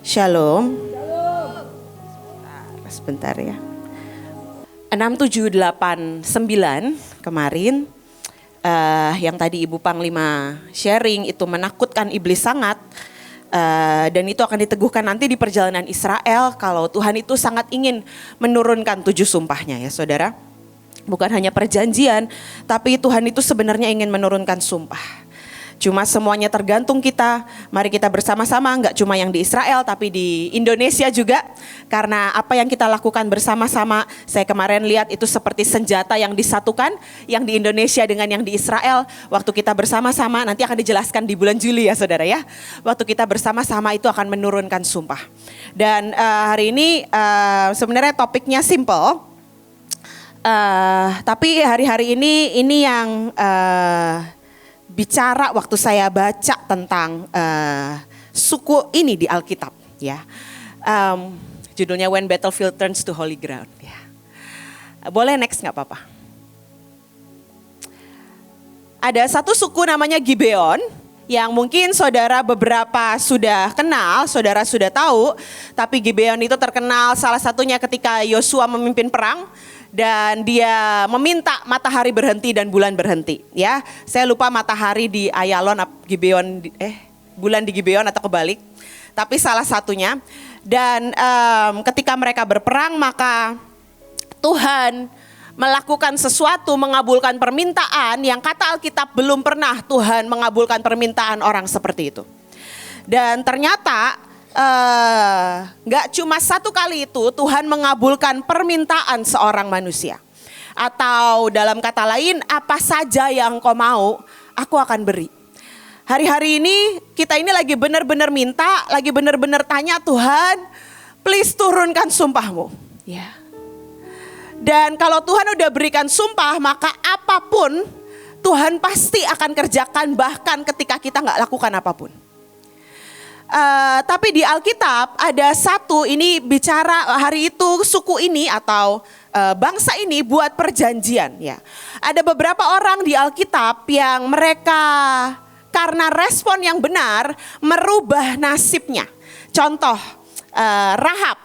Shalom. Sebentar ya. 6789 kemarin yang tadi Ibu Panglima sharing itu menakutkan iblis sangat. Dan itu akan diteguhkan nanti di perjalanan Israel kalau Tuhan itu sangat ingin menurunkan 7 sumpahnya ya saudara. Bukan hanya perjanjian, tapi Tuhan itu sebenarnya ingin menurunkan sumpah. Cuma semuanya tergantung kita. Mari kita bersama-sama, enggak cuma yang di Israel tapi di Indonesia juga. Karena apa yang kita lakukan bersama-sama, saya kemarin lihat itu seperti senjata yang disatukan, yang di Indonesia dengan yang di Israel. Waktu kita bersama-sama, nanti akan dijelaskan di bulan Juli ya saudara ya. Waktu kita bersama-sama itu akan menurunkan sumpah. Dan hari ini sebenarnya topiknya simple. Tapi hari-hari ini yang bicara waktu saya baca tentang suku ini di Alkitab ya. Judulnya When Battlefield Turns to Holy Ground ya. Boleh next gak apa-apa. Ada satu suku namanya Gibeon yang mungkin saudara beberapa sudah kenal, saudara sudah tahu. Tapi Gibeon itu terkenal salah satunya ketika Yosua memimpin perang. Dan dia meminta matahari berhenti dan bulan berhenti ya. Saya lupa matahari di Ayalon, Gibeon, bulan di Gibeon atau kebalik. Tapi salah satunya. Dan ketika mereka berperang maka Tuhan melakukan sesuatu, mengabulkan permintaan yang kata Alkitab belum pernah Tuhan mengabulkan permintaan orang seperti itu. Dan ternyata gak cuma satu kali itu Tuhan mengabulkan permintaan seorang manusia. Atau dalam kata lain, apa saja yang kau mau, aku akan beri. Hari-hari ini kita ini lagi benar-benar minta, lagi benar-benar tanya Tuhan, please turunkan sumpahmu. Ya. Dan kalau Tuhan udah berikan sumpah, maka apapun Tuhan pasti akan kerjakan bahkan ketika kita gak lakukan apapun. Tapi di Alkitab ada satu, ini bicara hari itu suku ini atau bangsa ini buat perjanjian ya. Ada beberapa orang di Alkitab yang mereka karena respon yang benar merubah nasibnya. Contoh Rahab,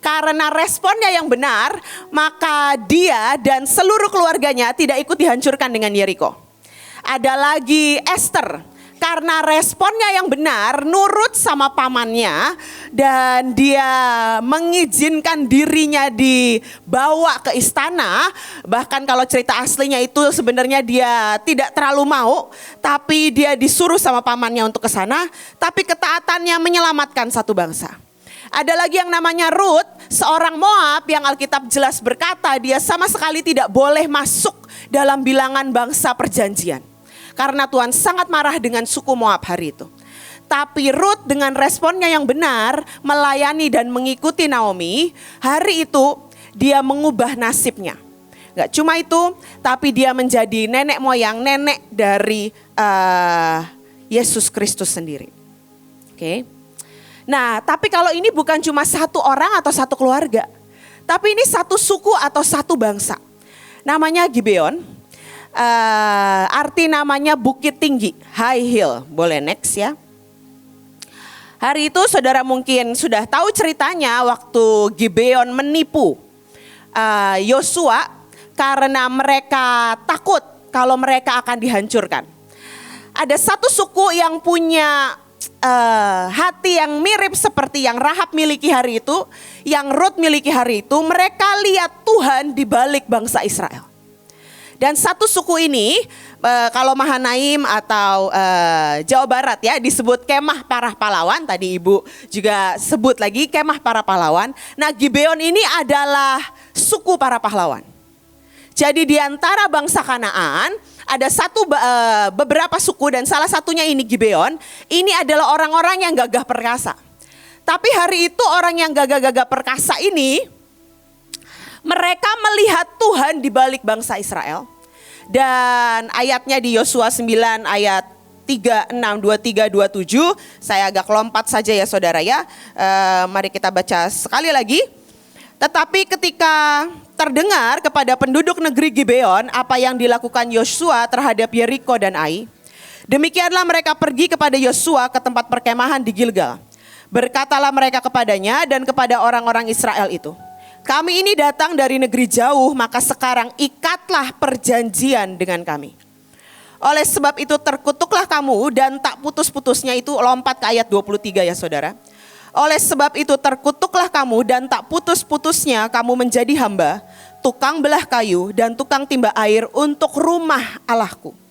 karena responnya yang benar maka dia dan seluruh keluarganya tidak ikut dihancurkan dengan Yeriko. Ada lagi Esther. Karena responnya yang benar, nurut sama pamannya dan dia mengizinkan dirinya dibawa ke istana. Bahkan kalau cerita aslinya itu sebenarnya dia tidak terlalu mau, tapi dia disuruh sama pamannya untuk ke sana. Tapi ketaatannya menyelamatkan satu bangsa. Ada lagi yang namanya Ruth, seorang Moab yang Alkitab jelas berkata dia sama sekali tidak boleh masuk dalam bilangan bangsa perjanjian. Karena Tuhan sangat marah dengan suku Moab hari itu. Tapi Ruth dengan responnya yang benar melayani dan mengikuti Naomi. Hari itu dia mengubah nasibnya. Gak cuma itu, tapi dia menjadi nenek moyang, nenek dari Yesus Kristus sendiri. Oke. Nah tapi kalau ini bukan cuma satu orang atau satu keluarga. Tapi ini satu suku atau satu bangsa. Namanya Gibeon. Arti namanya bukit tinggi, high hill. Boleh next ya. Hari itu saudara mungkin sudah tahu ceritanya waktu Gibeon menipu Yosua karena mereka takut kalau mereka akan dihancurkan. Ada satu suku yang punya hati yang mirip seperti yang Rahab miliki hari itu, yang Ruth miliki hari itu. Mereka lihat Tuhan di balik bangsa Israel. Dan satu suku ini kalau Mahanaim atau Jawa Barat ya disebut kemah para pahlawan. Tadi Ibu juga sebut lagi kemah para pahlawan. Nah Gibeon ini adalah suku para pahlawan. Jadi di antara bangsa Kanaan ada beberapa suku dan salah satunya ini Gibeon. Ini adalah orang-orang yang gagah perkasa. Tapi hari itu orang yang gagah-gagah perkasa ini mereka melihat Tuhan di balik bangsa Israel. Dan ayatnya di Yosua 9 ayat 36, 23, 27. Saya agak lompat saja ya saudara ya. Mari kita baca sekali lagi. Tetapi ketika terdengar kepada penduduk negeri Gibeon apa yang dilakukan Yosua terhadap Yeriko dan Ai, demikianlah mereka pergi kepada Yosua ke tempat perkemahan di Gilgal. Berkatalah mereka kepadanya dan kepada orang-orang Israel itu, kami ini datang dari negeri jauh, maka sekarang ikatlah perjanjian dengan kami. Oleh sebab itu terkutuklah kamu dan tak putus-putusnya, itu lompat ke ayat 23 ya saudara. Oleh sebab itu terkutuklah kamu dan tak putus-putusnya kamu menjadi hamba, tukang belah kayu dan tukang timba air untuk rumah Allahku.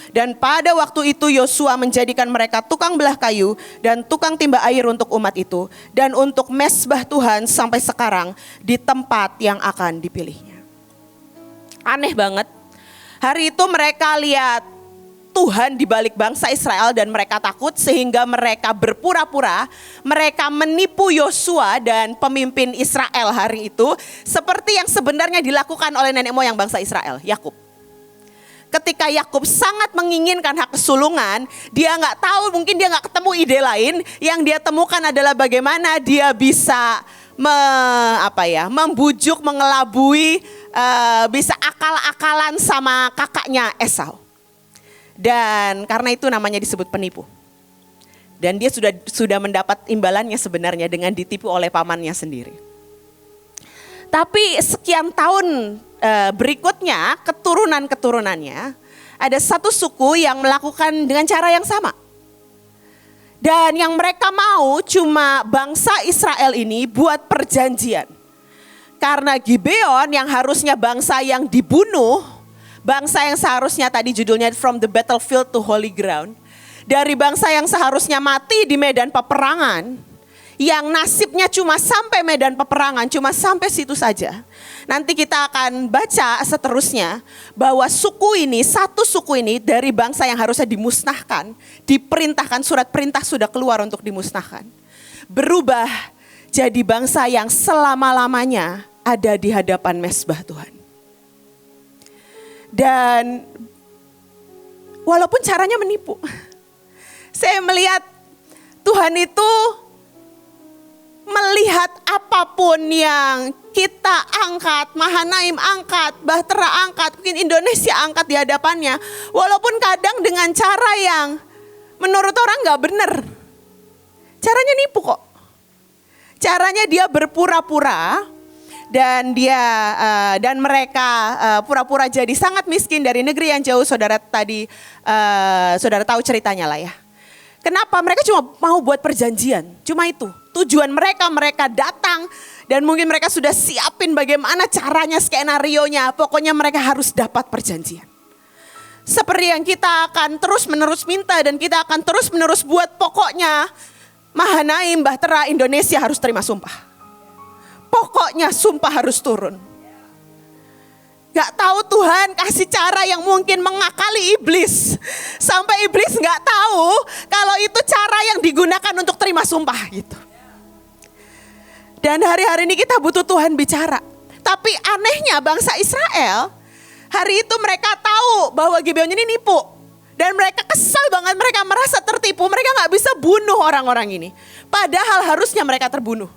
Dan pada waktu itu Yosua menjadikan mereka tukang belah kayu dan tukang timba air untuk umat itu dan untuk mesbah Tuhan sampai sekarang di tempat yang akan dipilihnya. Aneh banget. Hari itu mereka lihat Tuhan di balik bangsa Israel dan mereka takut sehingga mereka berpura-pura mereka menipu Yosua dan pemimpin Israel hari itu seperti yang sebenarnya dilakukan oleh nenek moyang bangsa Israel, Yakub. Ketika Yakub sangat menginginkan hak kesulungan, dia nggak tahu, mungkin dia nggak ketemu ide lain. Yang dia temukan adalah bagaimana dia bisa membujuk, mengelabui, bisa akal-akalan sama kakaknya Esau. Dan karena itu namanya disebut penipu. Dan dia sudah mendapat imbalannya sebenarnya dengan ditipu oleh pamannya sendiri. Tapi sekian tahun berikutnya, keturunan-keturunannya, ada satu suku yang melakukan dengan cara yang sama. Dan yang mereka mau cuma bangsa Israel ini buat perjanjian. Karena Gibeon yang harusnya bangsa yang dibunuh, bangsa yang seharusnya tadi judulnya From the Battlefield to Holy Ground, dari bangsa yang seharusnya mati di medan peperangan, yang nasibnya cuma sampai medan peperangan, cuma sampai situ saja. Nanti kita akan baca seterusnya bahwa suku ini, satu suku ini dari bangsa yang harusnya dimusnahkan, diperintahkan, surat perintah sudah keluar untuk dimusnahkan, berubah jadi bangsa yang selama-lamanya ada di hadapan mesbah Tuhan. Dan walaupun caranya menipu, saya melihat Tuhan itu melihat apapun yang kita angkat, Mahanaim angkat, Bahtera angkat, mungkin Indonesia angkat di hadapannya. Walaupun kadang dengan cara yang menurut orang gak benar. Caranya nipu kok. Caranya dia berpura-pura dan mereka pura-pura jadi sangat miskin dari negeri yang jauh. Saudara tahu ceritanya lah ya. Kenapa? Mereka cuma mau buat perjanjian, cuma itu. Tujuan mereka datang dan mungkin mereka sudah siapin bagaimana caranya, skenarionya. Pokoknya mereka harus dapat perjanjian. Seperti yang kita akan terus menerus minta dan kita akan terus menerus buat, pokoknya Mahanaim, Bahtera, Indonesia harus terima sumpah. Pokoknya sumpah harus turun. Gak tahu Tuhan kasih cara yang mungkin mengakali iblis. Sampai iblis gak tahu kalau itu cara yang digunakan untuk terima sumpah gitu. Dan hari-hari ini kita butuh Tuhan bicara. Tapi anehnya bangsa Israel, hari itu mereka tahu bahwa Gibeon ini nipu. Dan mereka kesal banget, mereka merasa tertipu, mereka gak bisa bunuh orang-orang ini. Padahal harusnya mereka terbunuh.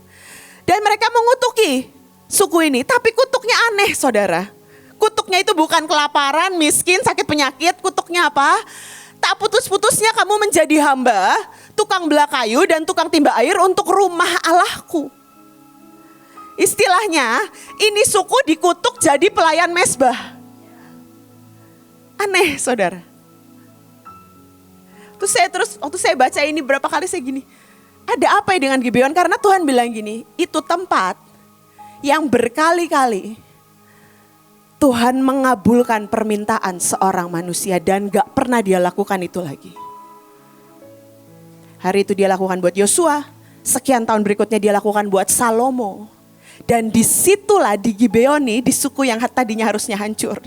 Dan mereka mengutuki suku ini, tapi kutuknya aneh saudara. Kutuknya itu bukan kelaparan, miskin, sakit penyakit. Kutuknya apa? Tak putus-putusnya kamu menjadi hamba, tukang belah kayu dan tukang timba air untuk rumah Allahku. Istilahnya, ini suku dikutuk jadi pelayan mesbah. Aneh saudara. Waktu saya baca ini berapa kali saya gini, ada apa ya dengan Gibeon? Karena Tuhan bilang gini, itu tempat yang berkali-kali Tuhan mengabulkan permintaan seorang manusia dan gak pernah dia lakukan itu lagi. Hari itu dia lakukan buat Yosua, sekian tahun berikutnya dia lakukan buat Salomo. Dan disitulah di Gibeoni, di suku yang tadinya harusnya hancur.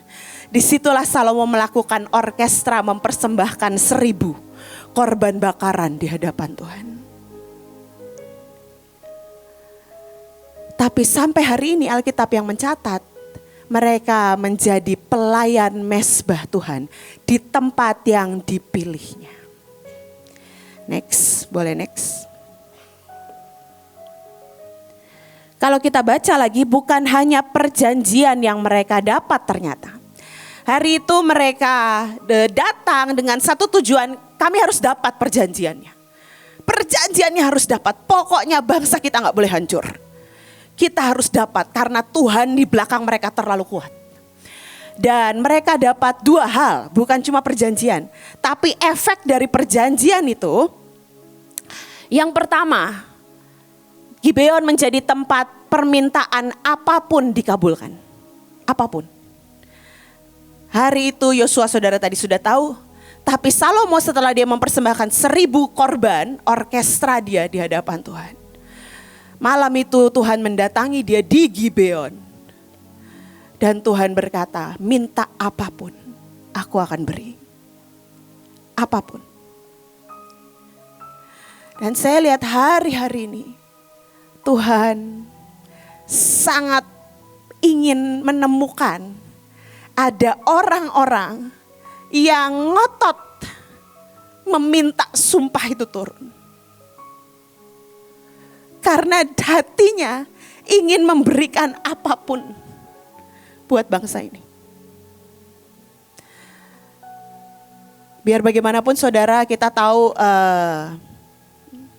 Disitulah Salomo melakukan orkestra mempersembahkan 1000 korban bakaran di hadapan Tuhan. Tapi sampai hari ini Alkitab yang mencatat, mereka menjadi pelayan mesbah Tuhan di tempat yang dipilihnya. Next, boleh next. Kalau kita baca lagi, bukan hanya perjanjian yang mereka dapat ternyata. Hari itu mereka datang dengan satu tujuan, kami harus dapat perjanjiannya. Perjanjiannya harus dapat. Pokoknya bangsa kita gak boleh hancur. Kita harus dapat karena Tuhan di belakang mereka terlalu kuat. Dan mereka dapat dua hal, bukan cuma perjanjian. Tapi efek dari perjanjian itu, yang pertama, Gibeon menjadi tempat permintaan apapun dikabulkan. Apapun. Hari itu Yosua saudara tadi sudah tahu. Tapi Salomo setelah dia mempersembahkan 1000 korban, orkestra dia di hadapan Tuhan. Malam itu Tuhan mendatangi dia di Gibeon. Dan Tuhan berkata, minta apapun, aku akan beri. Apapun. Dan saya lihat hari-hari ini, Tuhan sangat ingin menemukan ada orang-orang yang ngotot meminta sumpah itu turun. Karena hatinya ingin memberikan apapun buat bangsa ini. Biar bagaimanapun saudara, kita tahu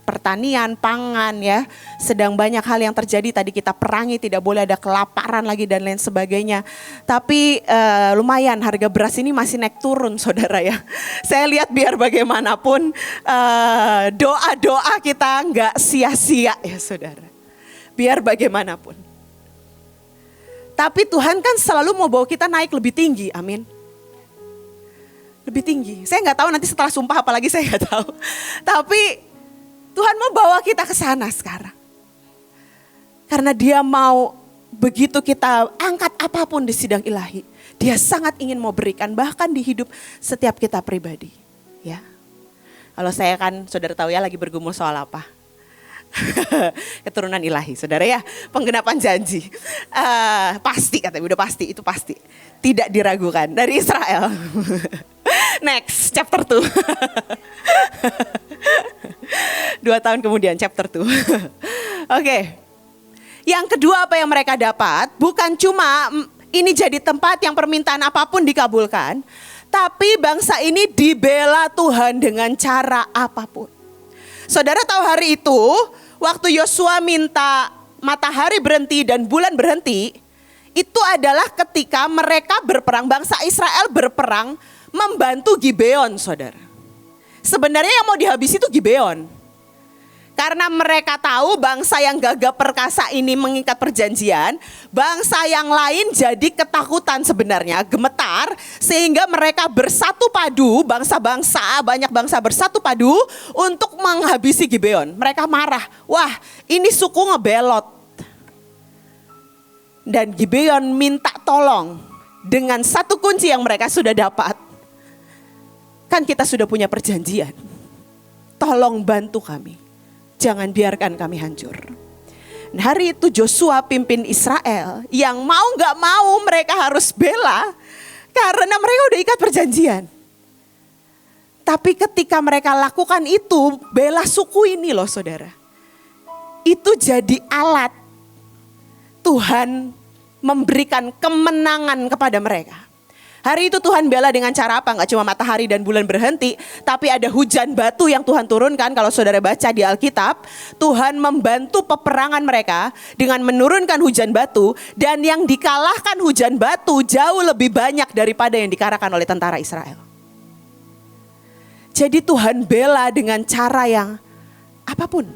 pertanian, pangan ya, sedang banyak hal yang terjadi. Tadi kita perangi, tidak boleh ada kelaparan lagi dan lain sebagainya. Tapi lumayan harga beras ini masih naik turun saudara ya. Saya lihat biar bagaimanapun doa-doa kita nggak sia-sia ya saudara. Biar bagaimanapun. Tapi Tuhan kan selalu mau bawa kita naik lebih tinggi, amin. Lebih tinggi. Saya nggak tahu nanti setelah sumpah apalagi saya nggak tahu. Tapi Tuhan mau bawa kita ke sana sekarang. Karena dia mau begitu kita angkat apapun di sidang ilahi. Dia sangat ingin mau berikan bahkan di hidup setiap kita pribadi. Ya. Kalau saya kan saudara tahu ya lagi bergumul soal apa. Keturunan ilahi saudara ya, penggenapan janji. Pasti katanya, udah pasti, itu pasti. Tidak diragukan dari Israel. Next, chapter 2. 2 tahun kemudian chapter 2. Oke. Yang kedua apa yang mereka dapat, bukan cuma ini jadi tempat yang permintaan apapun dikabulkan, tapi bangsa ini dibela Tuhan dengan cara apapun. Saudara tahu hari itu, waktu Yosua minta matahari berhenti dan bulan berhenti, itu adalah ketika mereka berperang, bangsa Israel berperang membantu Gibeon, saudara. Sebenarnya yang mau dihabisi itu Gibeon. Karena mereka tahu bangsa yang gagah perkasa ini mengikat perjanjian, bangsa yang lain jadi ketakutan sebenarnya, gemetar, sehingga mereka bersatu padu, bangsa-bangsa, banyak bangsa bersatu padu untuk menghabisi Gibeon. Mereka marah, wah ini suku ngebelot. Dan Gibeon minta tolong dengan satu kunci yang mereka sudah dapat. Kan kita sudah punya perjanjian, tolong bantu kami. Jangan biarkan kami hancur. Nah, hari itu Joshua pimpin Israel yang mau gak mau mereka harus bela karena mereka udah ikat perjanjian. Tapi ketika mereka lakukan itu, bela suku ini loh saudara. Itu jadi alat Tuhan memberikan kemenangan kepada mereka. Hari itu Tuhan bela dengan cara apa? Gak cuma matahari dan bulan berhenti, tapi ada hujan batu yang Tuhan turunkan. Kalau saudara baca di Alkitab, Tuhan membantu peperangan mereka dengan menurunkan hujan batu. Dan yang dikalahkan hujan batu jauh lebih banyak daripada yang dikalahkan oleh tentara Israel. Jadi Tuhan bela dengan cara yang apapun.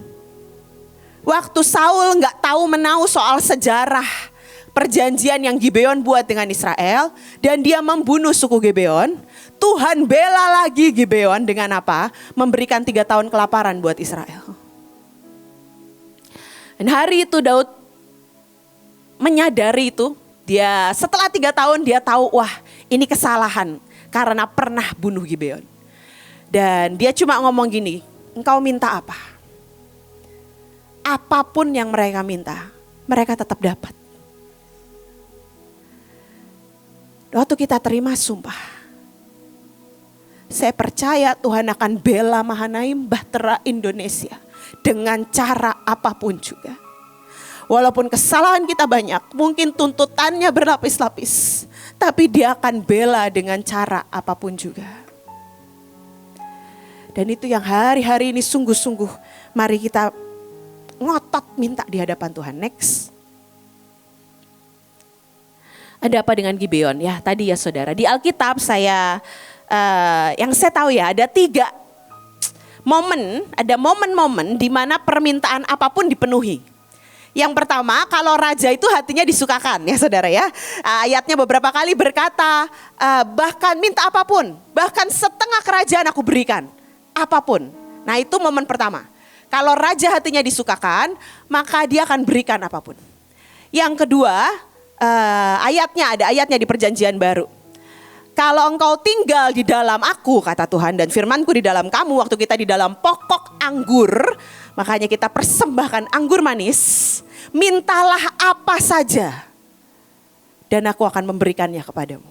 Waktu Saul gak tahu menau soal sejarah perjanjian yang Gibeon buat dengan Israel, dan dia membunuh suku Gibeon, Tuhan bela lagi Gibeon dengan apa? Memberikan 3 tahun kelaparan buat Israel. Dan hari itu Daud menyadari itu, dia setelah 3 tahun dia tahu, wah ini kesalahan karena pernah bunuh Gibeon. Dan dia cuma ngomong gini, engkau minta apa? Apapun yang mereka minta, mereka tetap dapat. Waktu kita terima sumpah, saya percaya Tuhan akan bela Mahanaim Bahtera Indonesia dengan cara apapun juga. Walaupun kesalahan kita banyak, mungkin tuntutannya berlapis-lapis, tapi dia akan bela dengan cara apapun juga. Dan itu yang hari-hari ini sungguh-sungguh mari kita ngotot minta di hadapan Tuhan. Next. Ada apa dengan Gibeon? Ya tadi ya saudara, di Alkitab yang saya tahu ya ada 3 momen, ada momen-momen di mana permintaan apapun dipenuhi. Yang pertama, kalau raja itu hatinya disukakan ya saudara ya. Ayatnya beberapa kali berkata, bahkan minta apapun, bahkan setengah kerajaan aku berikan, apapun. Nah itu momen pertama. Kalau raja hatinya disukakan, maka dia akan berikan apapun. Yang kedua, ada ayatnya di Perjanjian Baru. Kalau engkau tinggal di dalam aku, kata Tuhan, dan firmanku di dalam kamu, waktu kita di dalam pokok anggur, makanya kita persembahkan anggur manis, mintalah apa saja, dan aku akan memberikannya kepadamu.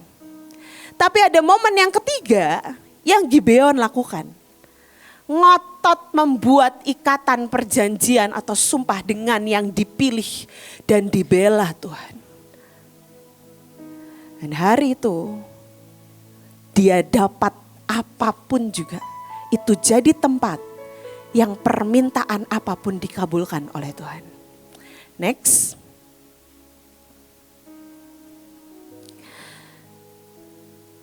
Tapi ada momen yang ketiga, yang Gibeon lakukan. Ngotot membuat ikatan perjanjian atau sumpah dengan yang dipilih dan dibela Tuhan. Dan hari itu, dia dapat apapun juga. Itu jadi tempat yang permintaan apapun dikabulkan oleh Tuhan. Next.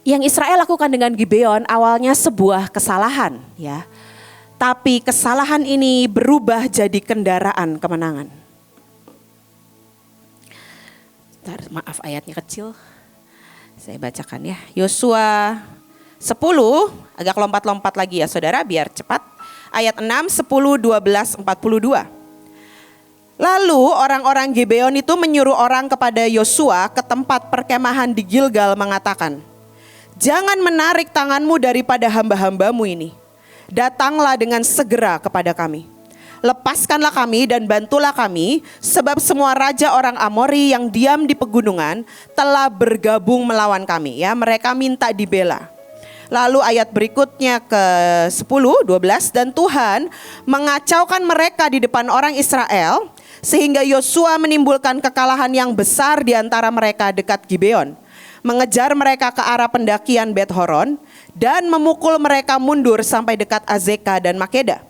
Yang Israel lakukan dengan Gibeon awalnya sebuah kesalahan ya. Tapi kesalahan ini berubah jadi kendaraan kemenangan. Maaf ayatnya kecil. Saya bacakan ya. Yosua 10, agak lompat-lompat lagi ya saudara biar cepat. Ayat 6, 10, 12, 42. Lalu orang-orang Gibeon itu menyuruh orang kepada Yosua ke tempat perkemahan di Gilgal mengatakan, jangan menarik tanganmu daripada hamba-hambamu ini. Datanglah dengan segera kepada kami. Lepaskanlah kami dan bantulah kami, sebab semua raja orang Amori yang diam di pegunungan telah bergabung melawan kami. Ya, mereka minta dibela. Lalu ayat berikutnya ke 10, 12, dan Tuhan mengacaukan mereka di depan orang Israel, sehingga Yosua menimbulkan kekalahan yang besar di antara mereka dekat Gibeon, mengejar mereka ke arah pendakian Bet Horon, dan memukul mereka mundur sampai dekat Azeka dan Makeda.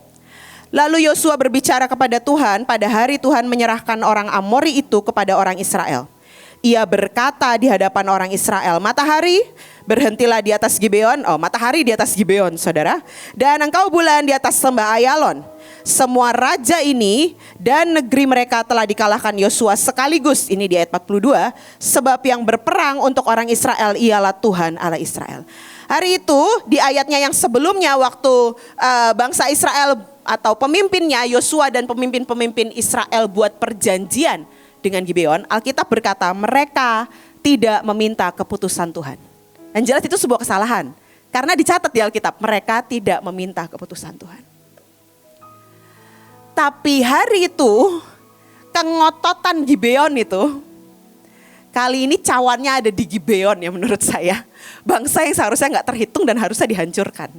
Lalu Yosua berbicara kepada Tuhan pada hari Tuhan menyerahkan orang Amori itu kepada orang Israel. Ia berkata di hadapan orang Israel, matahari berhentilah di atas Gibeon, matahari di atas Gibeon saudara, dan engkau bulan di atas lembah Ayalon. Semua raja ini dan negeri mereka telah dikalahkan Yosua sekaligus, ini di ayat 42, sebab yang berperang untuk orang Israel ialah Tuhan Allah Israel. Hari itu di ayatnya yang sebelumnya waktu bangsa Israel atau pemimpinnya Yosua dan pemimpin-pemimpin Israel buat perjanjian dengan Gibeon, Alkitab berkata mereka tidak meminta keputusan Tuhan. Dan jelas itu sebuah kesalahan. Karena dicatat di Alkitab mereka tidak meminta keputusan Tuhan. Tapi hari itu kengototan Gibeon itu, kali ini cawannya ada di Gibeon ya menurut saya. Bangsa yang seharusnya gak terhitung dan harusnya dihancurkan.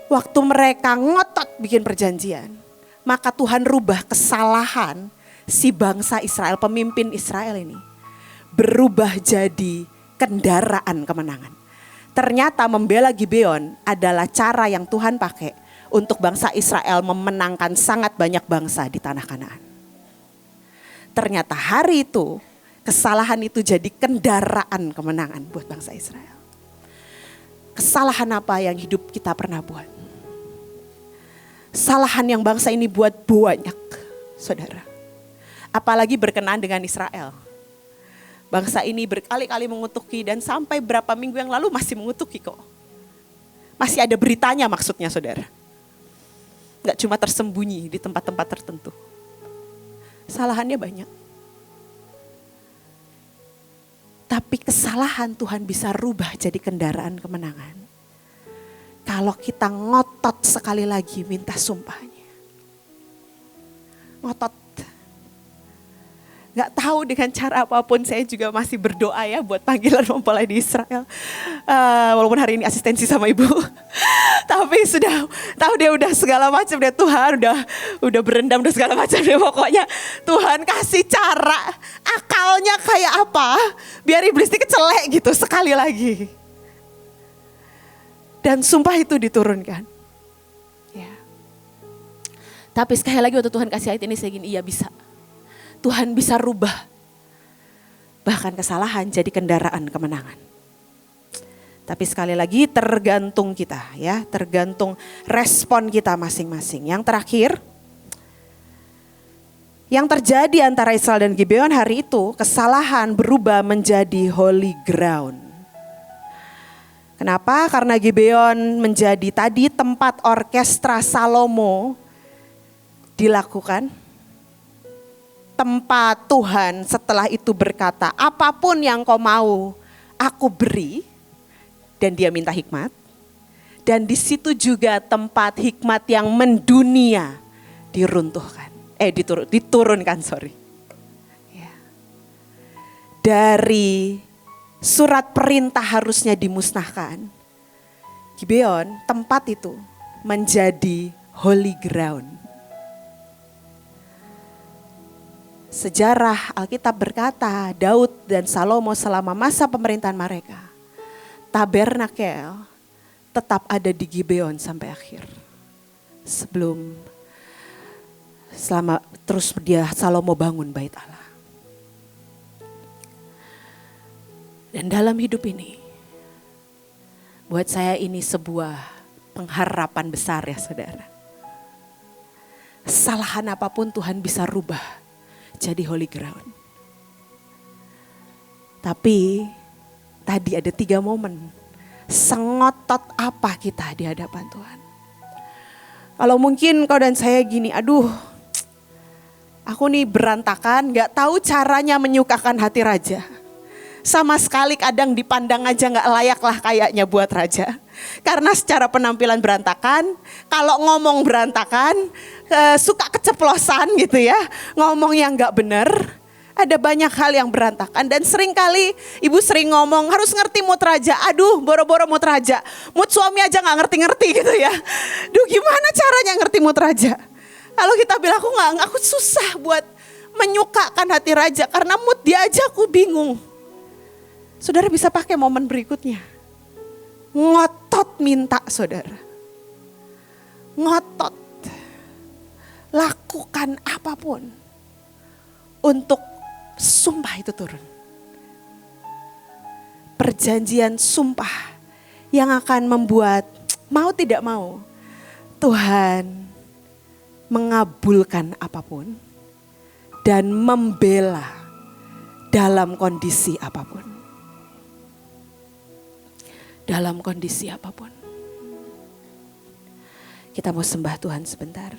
Waktu mereka ngotot bikin perjanjian, maka Tuhan rubah kesalahan si bangsa Israel, pemimpin Israel ini. Berubah jadi kendaraan kemenangan. Ternyata membela Gibeon adalah cara yang Tuhan pakai untuk bangsa Israel memenangkan sangat banyak bangsa di tanah Kanaan. Ternyata hari itu, kesalahan itu jadi kendaraan kemenangan buat bangsa Israel. Kesalahan apa yang hidup kita pernah buat? Kesalahan yang bangsa ini buat banyak, saudara. Apalagi berkenaan dengan Israel. Bangsa ini berkali-kali mengutuki dan sampai berapa minggu yang lalu masih mengutuki kok. Masih ada beritanya maksudnya saudara. Gak cuma tersembunyi di tempat-tempat tertentu. Kesalahannya banyak. Tapi kesalahan Tuhan bisa rubah jadi kendaraan kemenangan. Kalau kita ngotot sekali lagi minta sumpahnya. Ngotot. Gak tahu dengan cara apapun saya juga masih berdoa ya buat panggilan mempelai di Israel. Walaupun hari ini asistensi sama ibu. Tapi sudah tahu dia udah segala macam deh Tuhan. Udah berendam udah segala macam deh pokoknya. Tuhan kasih cara akalnya kayak apa. Biar iblis ini kecelek gitu sekali lagi. Dan sumpah itu diturunkan. Ya. Tapi sekali lagi waktu Tuhan kasih ayat ini saya gini, iya bisa. Tuhan bisa rubah bahkan kesalahan jadi kendaraan kemenangan. Tapi sekali lagi tergantung kita ya, tergantung respon kita masing-masing. Yang terakhir, yang terjadi antara Israel dan Gibeon hari itu, kesalahan berubah menjadi holy ground. Kenapa? Karena Gibeon menjadi tadi tempat orkestra Salomo dilakukan. Tempat Tuhan setelah itu berkata, apapun yang kau mau aku beri. Dan dia minta hikmat. Dan di situ juga tempat hikmat yang mendunia diruntuhkan. Diturunkan. Ya. Dari surat perintah harusnya dimusnahkan. Gibeon, tempat itu menjadi holy ground. Sejarah Alkitab berkata, Daud dan Salomo selama masa pemerintahan mereka, tabernakel tetap ada di Gibeon sampai akhir. Terus Salomo bangun bait Allah. Dan dalam hidup ini, buat saya ini sebuah pengharapan besar ya saudara. Kesalahan apapun Tuhan bisa rubah jadi holy ground. Tapi tadi ada 3 momen. Sengotot apa kita di hadapan Tuhan. Kalau mungkin kau dan saya gini, aduh aku nih berantakan, gak tahu caranya menyukakan hati raja. Sama sekali kadang dipandang aja gak layak lah kayaknya buat raja. Karena secara penampilan berantakan, kalau ngomong berantakan, suka keceplosan gitu ya. Ngomong yang gak bener, ada banyak hal yang berantakan. Dan seringkali ibu sering ngomong harus ngerti mood raja. Aduh boro-boro mood raja, mood suami aja gak ngerti-ngerti gitu ya. Duh gimana caranya ngerti mood raja. Kalau kita bilang aku susah buat menyukakan hati raja. Karena mood dia aja aku bingung. Saudara bisa pakai momen berikutnya. Ngotot minta saudara. Ngotot. Lakukan apapun. Untuk sumpah itu turun. Perjanjian sumpah. Yang akan membuat mau tidak mau. Tuhan mengabulkan apapun. Dan membela dalam kondisi apapun. Dalam kondisi apapun. Kita mau sembah Tuhan sebentar.